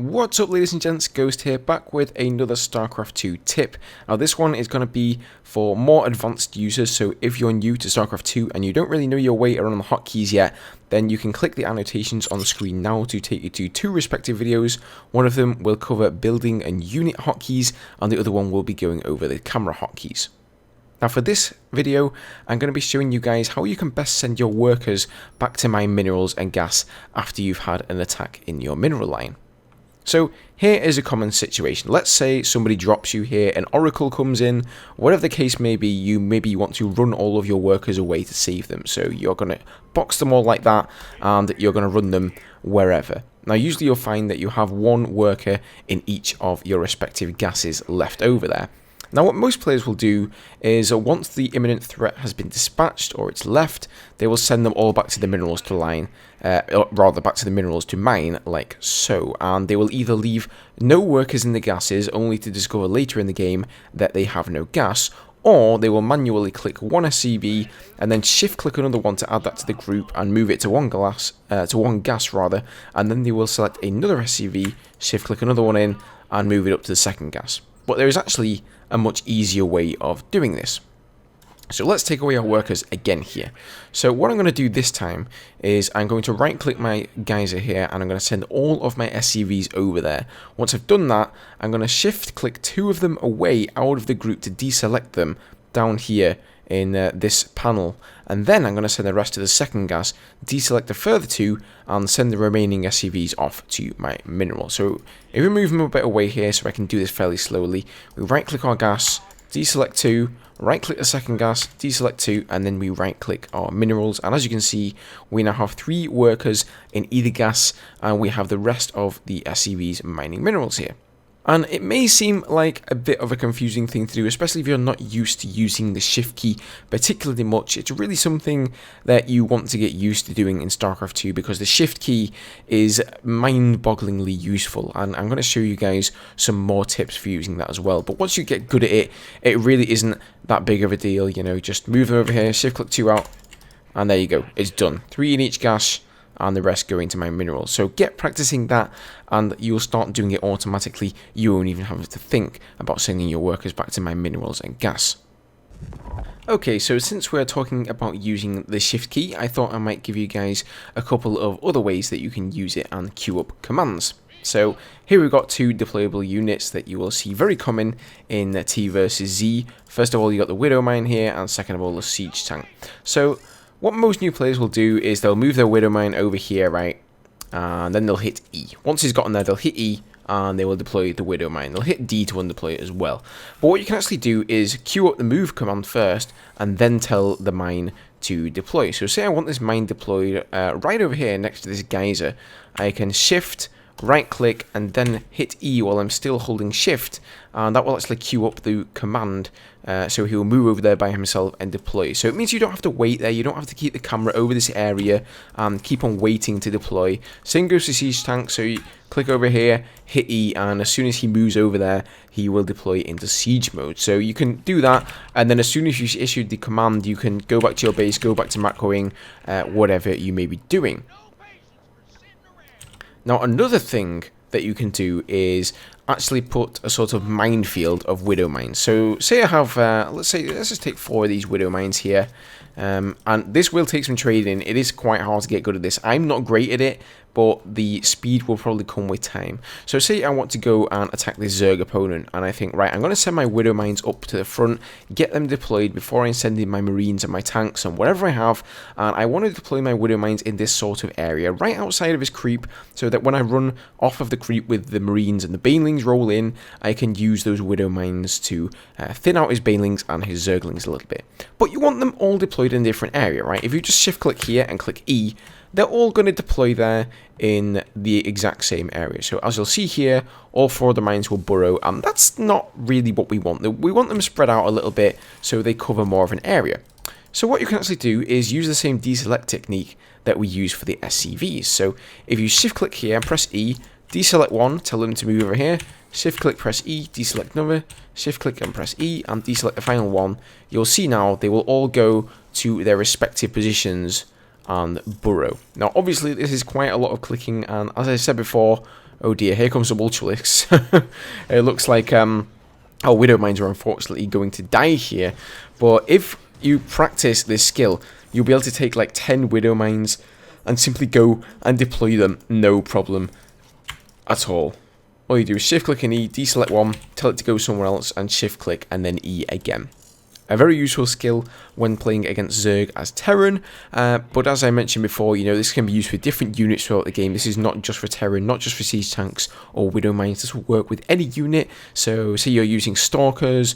What's up, ladies and gents, Ghost here, back with another Starcraft 2 tip. Now this one is going to be for more advanced users, so if you're new to Starcraft 2 and you don't really know your way around the hotkeys yet, then you can click the annotations on the screen now to take you to two respective videos. One of them will cover building and unit hotkeys, and the other one will be going over the camera hotkeys. Now for this video, I'm going to be showing you guys how you can best send your workers back to mine minerals and gas after you've had an attack in your mineral line. So here is a common situation. Let's say somebody drops you here, an oracle comes in, whatever the case may be, you maybe want to run all of your workers away to save them. So you're going to box them all like that, and you're going to run them wherever. Now usually you'll find that you have one worker in each of your respective gases left over there. Now what most players will do is once the imminent threat has been dispatched or it's left, they will send them all back to the minerals to line, rather back to the minerals to mine like so, and they will either leave no workers in the gases only to discover later in the game that they have no gas, or they will manually click one SCV and then shift click another one to add that to the group and move it to one gas rather, and then they will select another SCV, shift click another one in and move it up to the second gas. But there is actually a much easier way of doing this. So let's take away our workers again here. So what I'm going to do this time is I'm going to right click my geyser here and I'm going to send all of my SCVs over there. Once I've done that, I'm going to shift click two of them away out of the group to deselect them down here in this panel, and then I'm going to send the rest to the second gas, deselect the further two, and send the remaining SCVs off to my mineral. So if we move them a bit away here so I can do this fairly slowly, we right click our gas, deselect two, right click the second gas, deselect two, and then we right click our minerals, and as you can see we now have 3 workers in either gas and we have the rest of the SCVs mining minerals here. And it may seem like a bit of a confusing thing to do, especially if you're not used to using the shift key particularly much. It's really something that you want to get used to doing in StarCraft 2 because the shift key is mind-bogglingly useful, and I'm going to show you guys some more tips for using that as well. But once you get good at it, it really isn't that big of a deal, you know, just move them over here, shift click 2 out, and there you go, it's done. 3 in each gas, and the rest go into my minerals. So get practicing that and you'll start doing it automatically. You won't even have to think about sending your workers back to my minerals and gas. Okay, so since we're talking about using the shift key, I thought I might give you guys a couple of other ways that you can use it and queue up commands. So here we've got 2 deployable units that you will see very common in T versus Z. First of all, you got the Widow Mine here, and second of all, the Siege Tank. So what most new players will do is they'll move their Widow Mine over here, right? And then they'll hit E. Once he's gotten there, they'll hit E and they will deploy the Widow Mine. They'll hit D to undeploy it as well. But what you can actually do is queue up the move command first and then tell the mine to deploy. So say I want this mine deployed right over here next to this geyser. I can shift, right click, and then hit E while I'm still holding shift, and that will actually queue up the command, so he will move over there by himself and deploy. So it means you don't have to wait there, you don't have to keep the camera over this area and keep on waiting to deploy. Same goes to Siege Tank, so you click over here, hit E, and as soon as he moves over there, he will deploy into siege mode. So you can do that, and then as soon as you issued the command, you can go back to your base, go back to macroing, whatever you may be doing. Now another thing that you can do is actually put a sort of minefield of Widow Mines. So say I have, let's just take 4 of these Widow Mines here, and this will take some trading. It is quite hard to get good at this. I'm not great at it, but the speed will probably come with time. So say I want to go and attack this Zerg opponent, and I think, right, I'm going to send my Widow Mines up to the front, get them deployed before I send in my Marines and my tanks and whatever I have, and I want to deploy my Widow Mines in this sort of area, right outside of his creep, so that when I run off of the creep with the Marines and the Banelings roll in, I can use those Widow Mines to thin out his Banelings and his Zerglings a little bit. But you want them all deployed in a different area, right? If you just shift click here and click E, they're all going to deploy there in the exact same area. So as you'll see here, all 4 of the mines will burrow, and that's not really what we want. We want them spread out a little bit so they cover more of an area. So what you can actually do is use the same deselect technique that we use for the SCVs. So if you shift click here and press E, deselect one, tell them to move over here, shift click, press E, deselect another, shift click and press E, and deselect the final one, you'll see now they will all go to their respective positions and burrow. Now obviously this is quite a lot of clicking, and as I said before, Oh dear, here comes the Ultralisks. It looks like our Widow Mines are unfortunately going to die here. But if you practice this skill, you'll be able to take like 10 Widow Mines and simply go and deploy them, no problem at all. All you do is shift click and E, deselect one, tell it to go somewhere else, and shift click and then E again. A very useful skill when playing against Zerg as Terran, but as I mentioned before, you know, this can be used for different units throughout the game. This is not just for Terran, not just for Siege Tanks or Widow Mines. This will work with any unit. So say you're using Stalkers,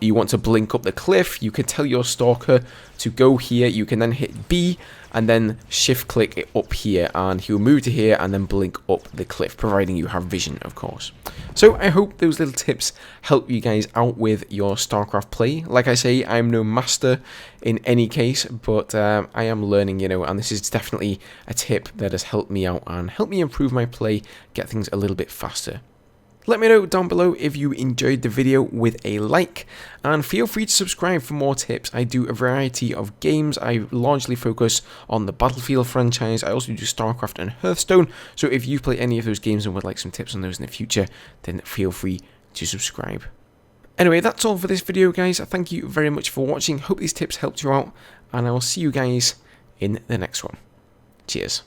you want to blink up the cliff, you can tell your Stalker to go here, you can then hit B, and then shift click it up here, and he'll move to here and then blink up the cliff, providing you have vision, of course. So I hope those little tips help you guys out with your StarCraft play. Like I say, I'm no master in any case, but I am learning, you know, and this is definitely a tip that has helped me out and helped me improve my play, get things a little bit faster. Let me know down below if you enjoyed the video with a like, and feel free to subscribe for more tips. I do a variety of games. I largely focus on the Battlefield franchise. I also do StarCraft and Hearthstone, so if you play any of those games and would like some tips on those in the future, then feel free to subscribe. Anyway, that's all for this video, guys. Thank you very much for watching. Hope these tips helped you out, and I will see you guys in the next one. Cheers.